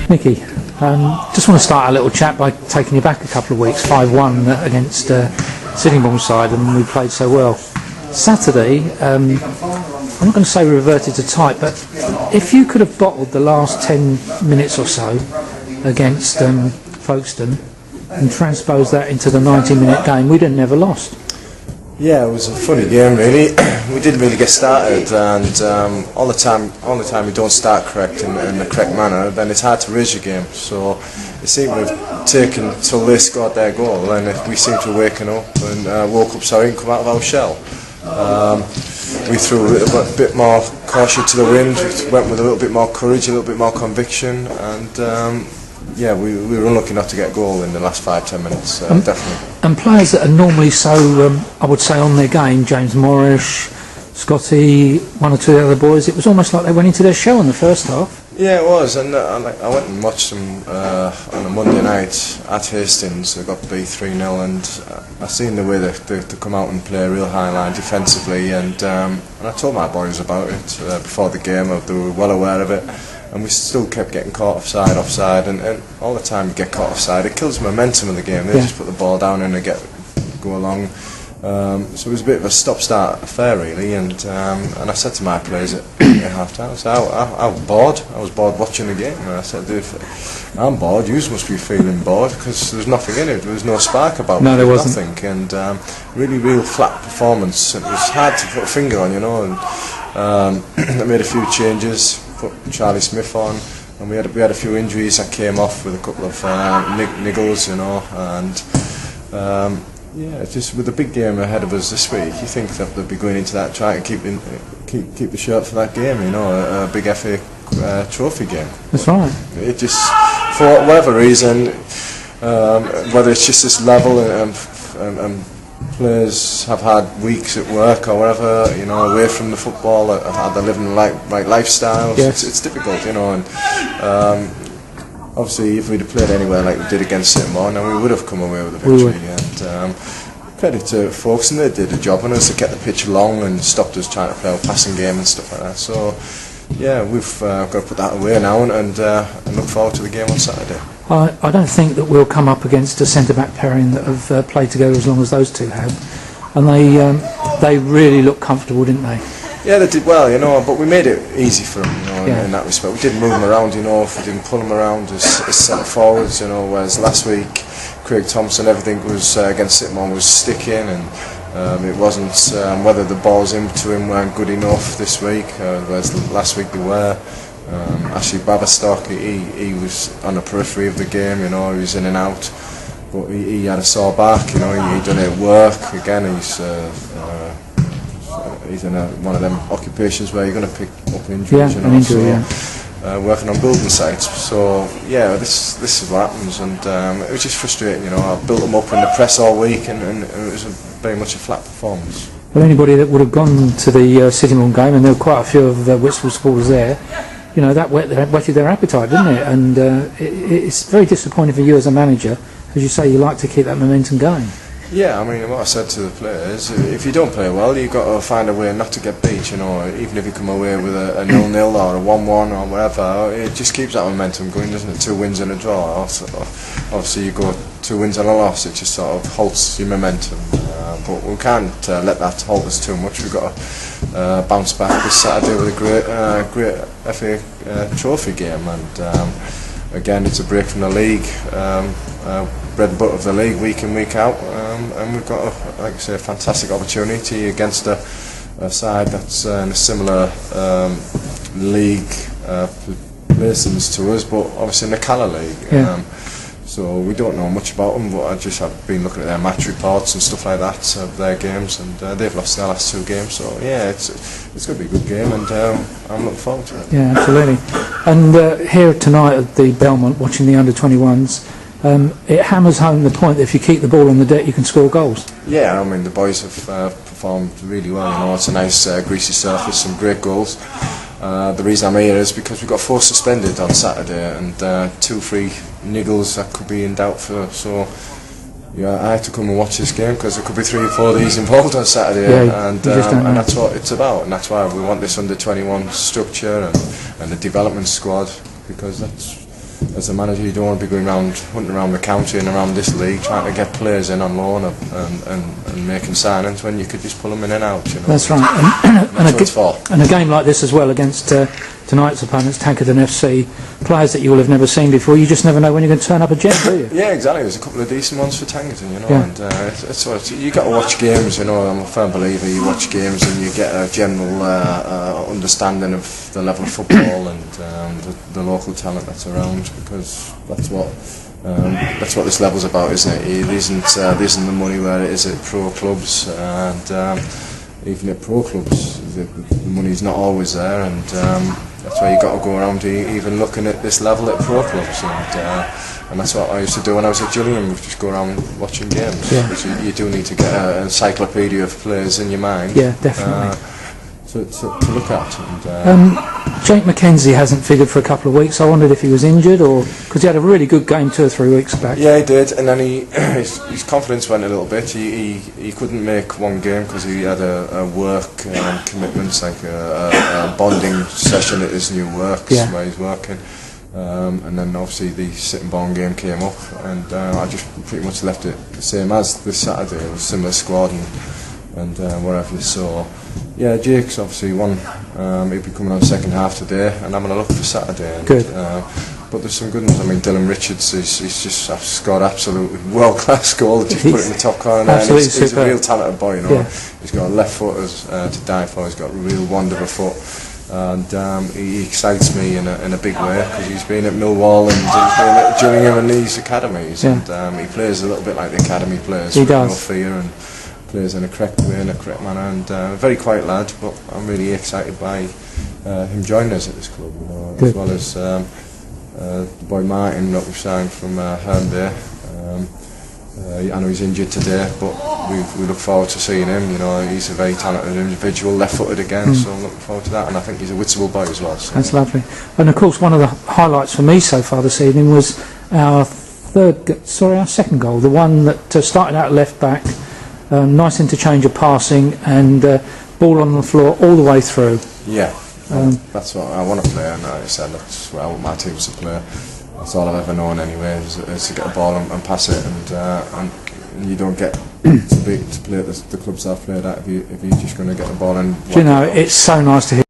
Nicky, just want to start our little chat by taking you back a couple of weeks, 5-1 against Sittingbourne side, and we played so well. Saturday, I'm not going to say we reverted to type, but if you could have bottled the last 10 minutes or so against Folkestone and transposed that into the 90-minute game, we'd have never lost. Yeah, it was a funny game really. We didn't really get started, and all the time you don't start correct in the correct manner, then it's hard to raise your game. So it seemed to have taken till they scored their goal, and we seemed to have waken up and woke up sorry and come out of our shell. We threw a little bit more caution to the wind, we went with a little bit more courage, a little bit more conviction, and yeah, we were unlucky not to get a goal in the last 5-10 minutes, definitely. And players that are normally so, I would say, on their game, James Morris, Scotty, one or two of the other boys, it was almost like they went into their shell in the first half. Yeah, it was, and I went and watched them on a Monday night at Hastings. They got beat 3-0, and I seen the way they come out and play a real high line defensively, and I told my boys about it before the game. They were well aware of it. And we still kept getting caught offside, and all the time you get caught offside, it kills the momentum of the game. They just put the ball down and they go along. So it was a bit of a stop-start affair really, and I said to my players at half-time, I was bored. I was bored watching the game, and I said, if I'm bored, you must be feeling bored, because there was nothing in it. There was no spark about it. No, there wasn't. Nothing, and really real flat performance. It was hard to put a finger on, you know, and I made a few changes. Put Charlie Smith on, and we had a few injuries that came off with a couple of niggles, you know, and yeah, just with the big game ahead of us this week, you think that they'll be going into that trying to keep the shirt for that game, you know, a big FA trophy game. That's right. It just, for whatever reason, whether it's just this level and players have had weeks at work or whatever, you know, away from the football, they're living right lifestyles. Yes. It's difficult, you know, and obviously if we'd have played anywhere like we did against Sittingbourne, then we would have come away with a victory. And credit to Folkestone, they did a job on us. They kept the pitch long and stopped us trying to play a passing game and stuff like that. So yeah, we've got to put that away now and look forward to the game on Saturday. I don't think that we'll come up against a centre-back pairing that have played together as long as those two have, and they really looked comfortable, didn't they? Yeah, they did well, you know, but we made it easy for them, you know, in that respect. We didn't move them around, you know, we didn't pull them around as centre forwards, you know, whereas last week Craig Thompson, everything was against Sittingbourne was sticking, and it wasn't whether the balls into him weren't good enough this week, whereas last week they were. Actually, Babastock, he was on the periphery of the game, you know, he was in and out, but he had a sore back, you know, he done it at work. Again, he's in one of them occupations where you're going to pick up injuries, you know, injury, working on building sites. So yeah, this is what happens, and it was just frustrating, you know. I built them up in the press all week, and it was very much a flat performance. Well, anybody that would have gone to the Sittingbourne game, and there were quite a few of the Whitstable supporters there, you know, that whetted their appetite, didn't it? And it's very disappointing for you as a manager. As you say, you like to keep that momentum going. Yeah, I mean, what I said to the players, if you don't play well, you've got to find a way not to get beat, you know, even if you come away with a 0-0 or a 1-1 or whatever, it just keeps that momentum going, doesn't it? 2 wins and a draw. Obviously, you go 2 wins and a loss, it just sort of halts your momentum. But we can't let that halt us too much. We've got to bounce back this Saturday with a great FA trophy game, and again, it's a break from the league, bread and butter of the league, week in, week out, and we've got, like I say, a fantastic opportunity against a side that's in a similar league placings to us, but obviously in the Cala League. Yeah. So we don't know much about them, but I just have been looking at their match reports and stuff like that of their games, and they've lost their last 2 games. So yeah, it's going to be a good game, and I'm looking forward to it. Yeah, absolutely. And here tonight at the Belmont, watching the under-21s, it hammers home the point that if you keep the ball on the deck, you can score goals. Yeah, I mean, the boys have performed really well. You know, it's a nice greasy surface, some great goals. The reason I'm here is because we got 4 suspended on Saturday and 2 free niggles that could be in doubt for. So yeah, I had to come and watch this game because there could be 3 or 4 of these involved on Saturday, and that's what it's about, and that's why we want this under-21 structure and the development squad, because as a manager, you don't want to be going around hunting around the county and around this league trying to get players in on loan and making signings when you could just pull them in and out. You know? That's right. And a game like this as well against tonight's opponents, Tankerton FC, players that you will have never seen before. You just never know when you're going to turn up a jet, do you? Yeah, exactly. There's a couple of decent ones for Tankerton, you know. Yeah. And you got to watch games. You know, I'm a firm believer. You watch games and you get a general understanding of the level of football and the local talent that's around, because that's what this level's about, isn't it? It isn't the money where it is at pro clubs, and even at pro clubs, the money's not always there, and that's why you got to go around even looking at this level at pro clubs, and that's what I used to do when I was at Gillingham. We'd just go around watching games. Yeah. Because you do need to get an encyclopedia of players in your mind. Yeah, definitely. To look at. And, Jake McKenzie hasn't figured for a couple of weeks. I wondered if he was injured, or because he had a really good game 2 or 3 weeks back. Yeah, he did, and then his confidence went a little bit. He couldn't make one game because he had a work commitments, like a bonding session at his new works where he's working. And then obviously the Sittingbourne game came up, and I just pretty much left it the same as this Saturday. It was a similar squad and whatever you saw. Yeah, Jake's obviously one. He'll be coming on second half today, and I'm going to look for Saturday. And, good. But there's some good ones. I mean, Dylan Richards, he's just scored absolutely world-class goal. Just put it in the top corner. And he's a real talented boy, you know. Yeah. He's got a left foot to die for. He's got a real wand of a foot. And he excites me in a big way, because he's been at Millwall and he's been at Gillingham and these academies, and he plays a little bit like the academy players. He does. No fear, and plays in a correct way, in a correct manner, and a very quiet lad, but I'm really excited by him joining us at this club, you know, as well as the boy Martin that we've signed from Herne. I know he's injured today, but we look forward to seeing him. You know, he's a very talented individual, left-footed again, so I'm looking forward to that, and I think he's a Whitstable boy as well. So. That's lovely. And of course, one of the highlights for me so far this evening was our second goal, the one that started out left back. Nice interchange of passing and ball on the floor all the way through. Yeah, that's what I want to play, and I said that's what I want my teams to play. That's all I've ever known anyway, is to get a ball and pass it, and you don't get to play at the clubs I've played at if you're just going to get the ball and. Do you know, it's so nice to hear